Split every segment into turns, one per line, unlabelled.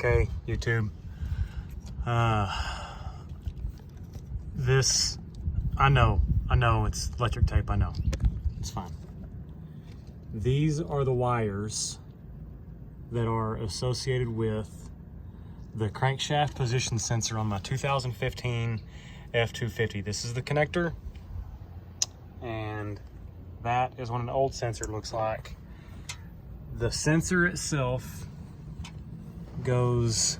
Okay, YouTube. This, I know it's electric tape, I know. It's fine. These are the wires that are associated with the crankshaft position sensor on my 2015 F250. This is the connector, and that is what an old sensor looks like. The sensor itself goes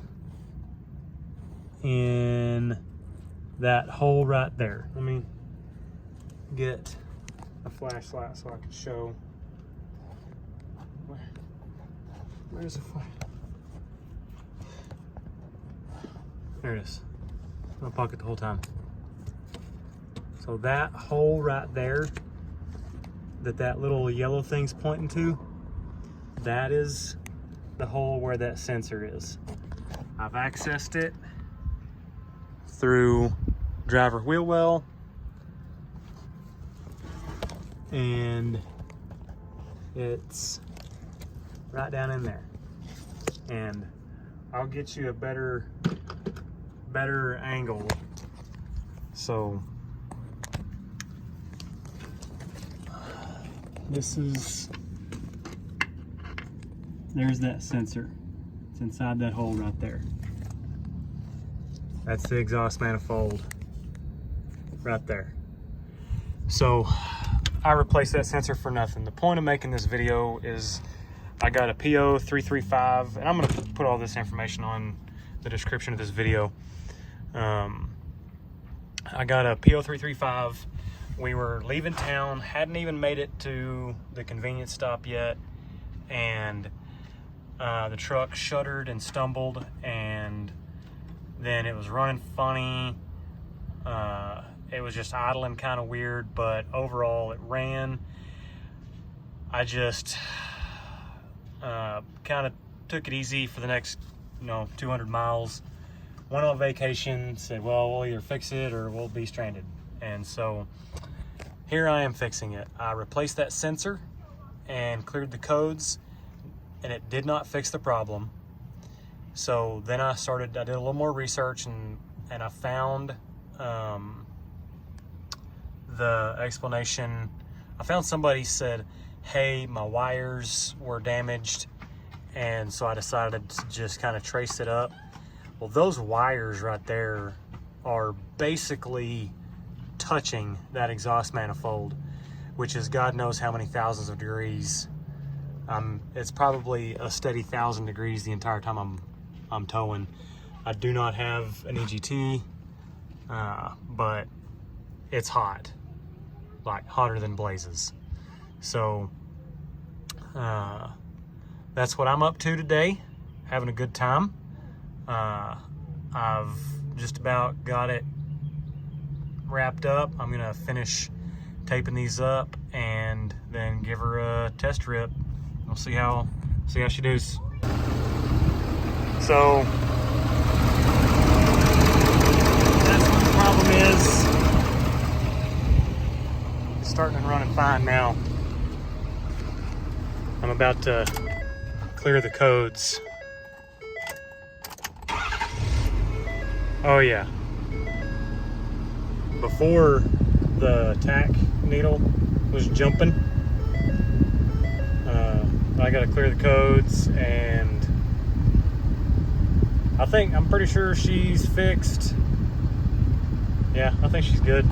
in that hole right there. Let me get a flashlight so I can show. Where's the flash? There it is. In my pocket the whole time. So that hole right there, that little yellow thing's pointing to, that is the hole where that sensor is. I've accessed it through driver wheel well, and it's right down in there. And I'll get you a better angle. So there's that sensor. It's inside that hole right there. That's the exhaust manifold right there. So I replaced that sensor for nothing. The point of making this video is I got a PO335, and I'm gonna put all this information on the description of this video. I got a PO335. We were leaving town, hadn't even made it to the convenience stop yet, and the truck shuddered and stumbled, and then it was running funny. It was just idling kind of weird, but overall it ran. I just kind of took it easy for the next 200 miles. Went on vacation, said, well, we'll either fix it or we'll be stranded. And so here I am fixing it. I replaced that sensor and cleared the codes, and it did not fix the problem. So then I did a little more research, and I found the explanation. I found somebody said, hey, my wires were damaged, and so I decided to just kind of trace it up. Well, those wires right there are basically touching that exhaust manifold, which is God knows how many thousands of degrees. It's probably a steady 1,000 degrees the entire time I'm towing. I do not have an EGT, but it's hot, like hotter than blazes. So that's what I'm up to today, having a good time. I've just about got it wrapped up. I'm gonna finish taping these up and then give her a test rip. We'll see how she does. So that's what the problem is. It's starting and running fine now. I'm about to clear the codes. Oh yeah. Before the tack needle was jumping, I gotta clear the codes, and I'm pretty sure she's fixed. Yeah, I think she's good.